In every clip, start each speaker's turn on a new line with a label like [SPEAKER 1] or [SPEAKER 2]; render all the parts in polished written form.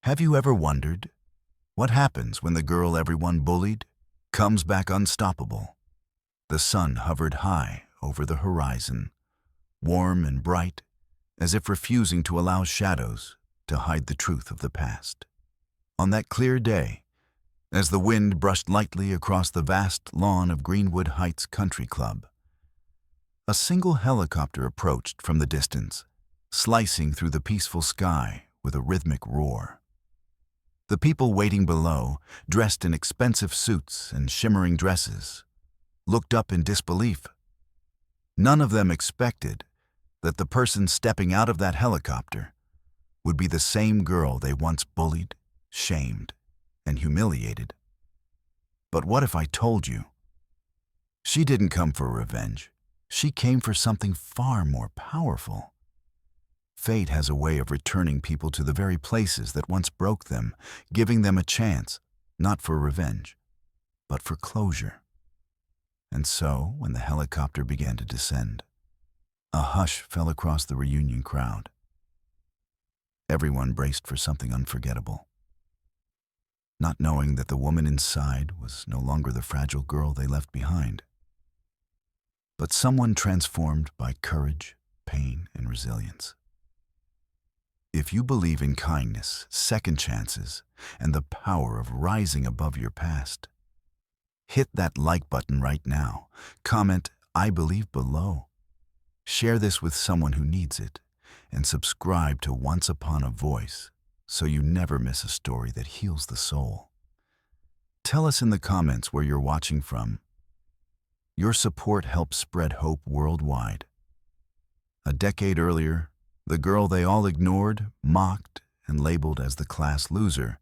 [SPEAKER 1] Have you ever wondered what happens when the girl everyone bullied comes back unstoppable? The sun hovered high over the horizon, warm and bright, as if refusing to allow shadows to hide the truth of the past. On that clear day, as the wind brushed lightly across the vast lawn of Greenwood Heights Country Club, a single helicopter approached from the distance, slicing through the peaceful sky with a rhythmic roar. The people waiting below, dressed in expensive suits and shimmering dresses, looked up in disbelief. None of them expected that the person stepping out of that helicopter would be the same girl they once bullied, shamed, and humiliated. But what if I told you? She didn't come for revenge. She came for something far more powerful. Fate has a way of returning people to the very places that once broke them, giving them a chance, not for revenge, but for closure. And so, when the helicopter began to descend, a hush fell across the reunion crowd. Everyone braced for something unforgettable, not knowing that the woman inside was no longer the fragile girl they left behind, but someone transformed by courage, pain, and resilience. If you believe in kindness, second chances, and the power of rising above your past, hit that like button right now. Comment, "I believe" below. Share this with someone who needs it, and subscribe to Once Upon a Voice so you never miss a story that heals the soul. Tell us in the comments where you're watching from. Your support helps spread hope worldwide. A decade earlier, the girl they all ignored, mocked, and labeled as the class loser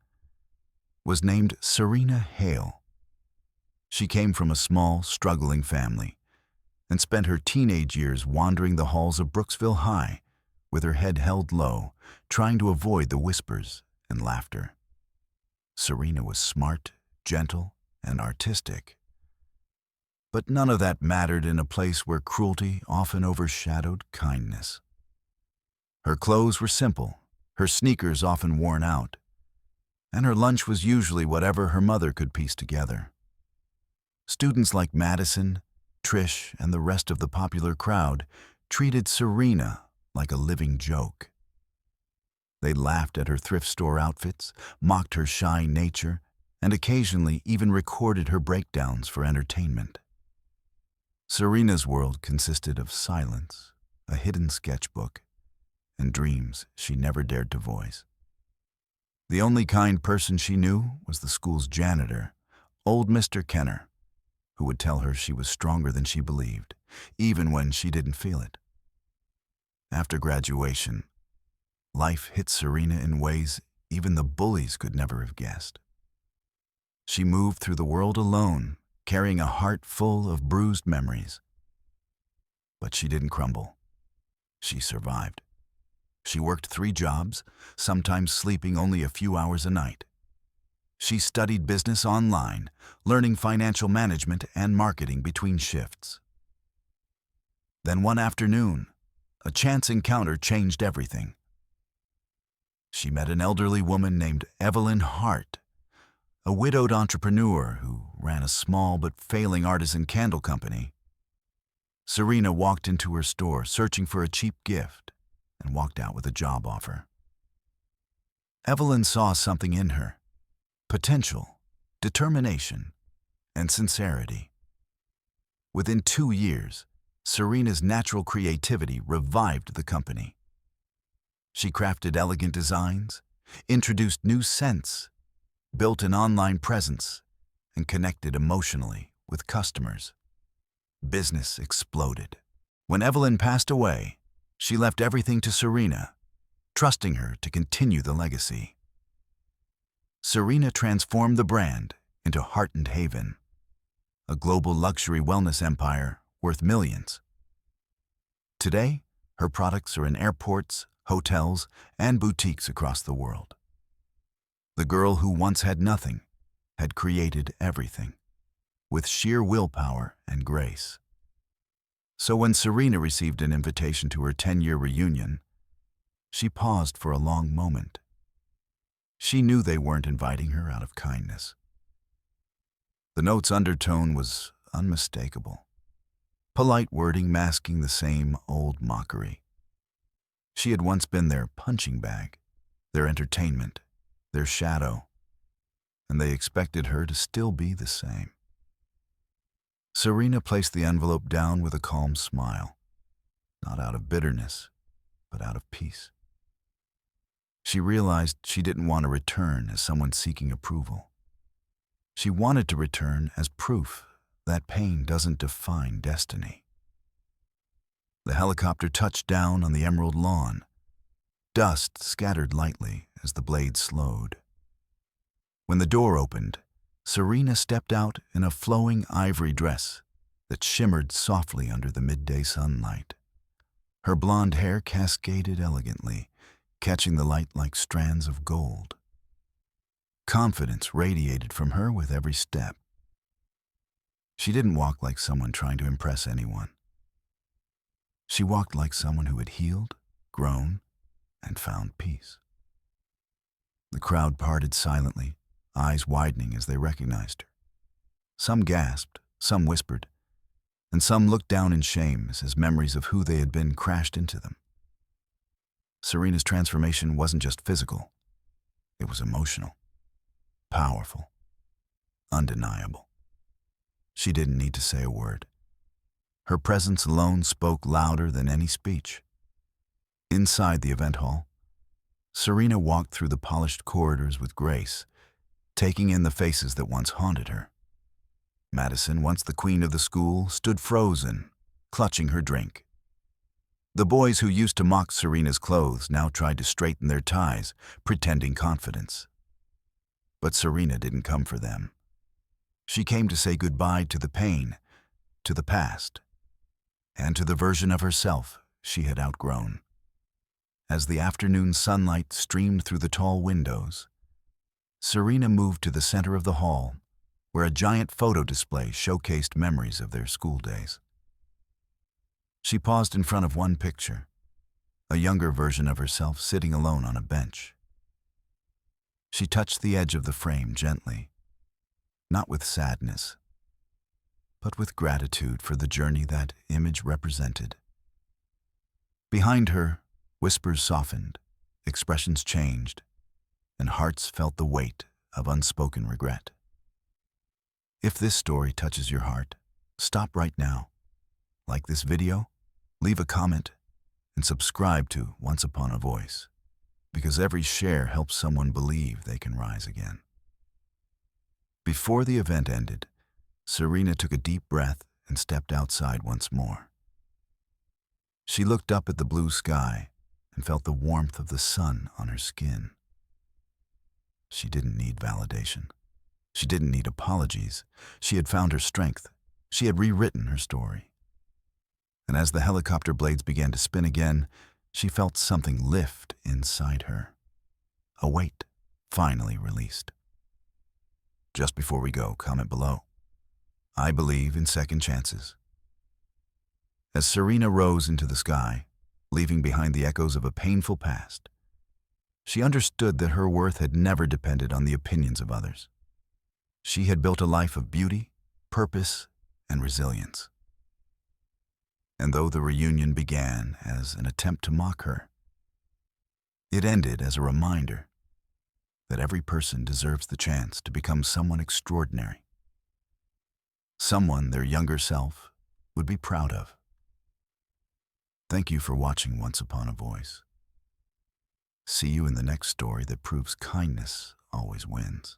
[SPEAKER 1] was named Serena Hail. She came from a small, struggling family and spent her teenage years wandering the halls of Brooksville High with her head held low, trying to avoid the whispers and laughter. Serena was smart, gentle, and artistic. But none of that mattered in a place where cruelty often overshadowed kindness. Her clothes were simple, her sneakers often worn out, and her lunch was usually whatever her mother could piece together. Students like Madison, Trish, and the rest of the popular crowd treated Serena like a living joke. They laughed at her thrift store outfits, mocked her shy nature, and occasionally even recorded her breakdowns for entertainment. Serena's world consisted of silence, a hidden sketchbook, and dreams she never dared to voice. The only kind person she knew was the school's janitor, old Mr. Kenner, who would tell her she was stronger than she believed, even when she didn't feel it. After graduation, life hit Serena in ways even the bullies could never have guessed. She moved through the world alone, carrying a heart full of bruised memories. But she didn't crumble. She survived. She worked 3 jobs, sometimes sleeping only a few hours a night. She studied business online, learning financial management and marketing between shifts. Then one afternoon, a chance encounter changed everything. She met an elderly woman named Evelyn Hart, a widowed entrepreneur who ran a small but failing artisan candle company. Serena walked into her store searching for a cheap gift and walked out with a job offer. Evelyn saw something in her: potential, determination, and sincerity. Within 2 years, Serena's natural creativity revived the company. She crafted elegant designs, introduced new scents, built an online presence, and connected emotionally with customers. Business exploded. When Evelyn passed away, she left everything to Serena, trusting her to continue the legacy. Serena transformed the brand into Heart and Haven, a global luxury wellness empire worth millions. Today, her products are in airports, hotels, and boutiques across the world. The girl who once had nothing had created everything, with sheer willpower and grace. So when Serena received an invitation to her 10-year reunion, she paused for a long moment. She knew they weren't inviting her out of kindness. The note's undertone was unmistakable, polite wording masking the same old mockery. She had once been their punching bag, their entertainment, their shadow, and they expected her to still be the same. Serena placed the envelope down with a calm smile, not out of bitterness, but out of peace. She realized she didn't want to return as someone seeking approval. She wanted to return as proof that pain doesn't define destiny. The helicopter touched down on the emerald lawn. Dust scattered lightly as the blade slowed. When the door opened, Serena stepped out in a flowing ivory dress that shimmered softly under the midday sunlight. Her blonde hair cascaded elegantly, catching the light like strands of gold. Confidence radiated from her with every step. She didn't walk like someone trying to impress anyone. She walked like someone who had healed, grown, and found peace. The crowd parted silently, eyes widening as they recognized her. Some gasped, some whispered, and some looked down in shame as memories of who they had been crashed into them. Serena's transformation wasn't just physical. It was emotional, powerful, undeniable. She didn't need to say a word. Her presence alone spoke louder than any speech. Inside the event hall, Serena walked through the polished corridors with grace, taking in the faces that once haunted her. Madison, once the queen of the school, stood frozen, clutching her drink. The boys who used to mock Serena's clothes now tried to straighten their ties, pretending confidence. But Serena didn't come for them. She came to say goodbye to the pain, to the past, and to the version of herself she had outgrown. As the afternoon sunlight streamed through the tall windows, Serena moved to the center of the hall, where a giant photo display showcased memories of their school days. She paused in front of one picture, a younger version of herself sitting alone on a bench. She touched the edge of the frame gently, not with sadness, but with gratitude for the journey that image represented. Behind her, whispers softened, expressions changed, and hearts felt the weight of unspoken regret. If this story touches your heart, stop right now. Like this video, leave a comment, and subscribe to Once Upon a Voice, because every share helps someone believe they can rise again. Before the event ended, Serena took a deep breath and stepped outside once more. She looked up at the blue sky and felt the warmth of the sun on her skin. She didn't need validation. She didn't need apologies. She had found her strength. She had rewritten her story. And as the helicopter blades began to spin again, she felt something lift inside her. A weight finally released. Just before we go, comment below. I believe in second chances. As Serena rose into the sky, leaving behind the echoes of a painful past, she understood that her worth had never depended on the opinions of others. She had built a life of beauty, purpose, and resilience. And though the reunion began as an attempt to mock her, it ended as a reminder that every person deserves the chance to become someone extraordinary, someone their younger self would be proud of. Thank you for watching Once Upon a Voice. See you in the next story that proves kindness always wins.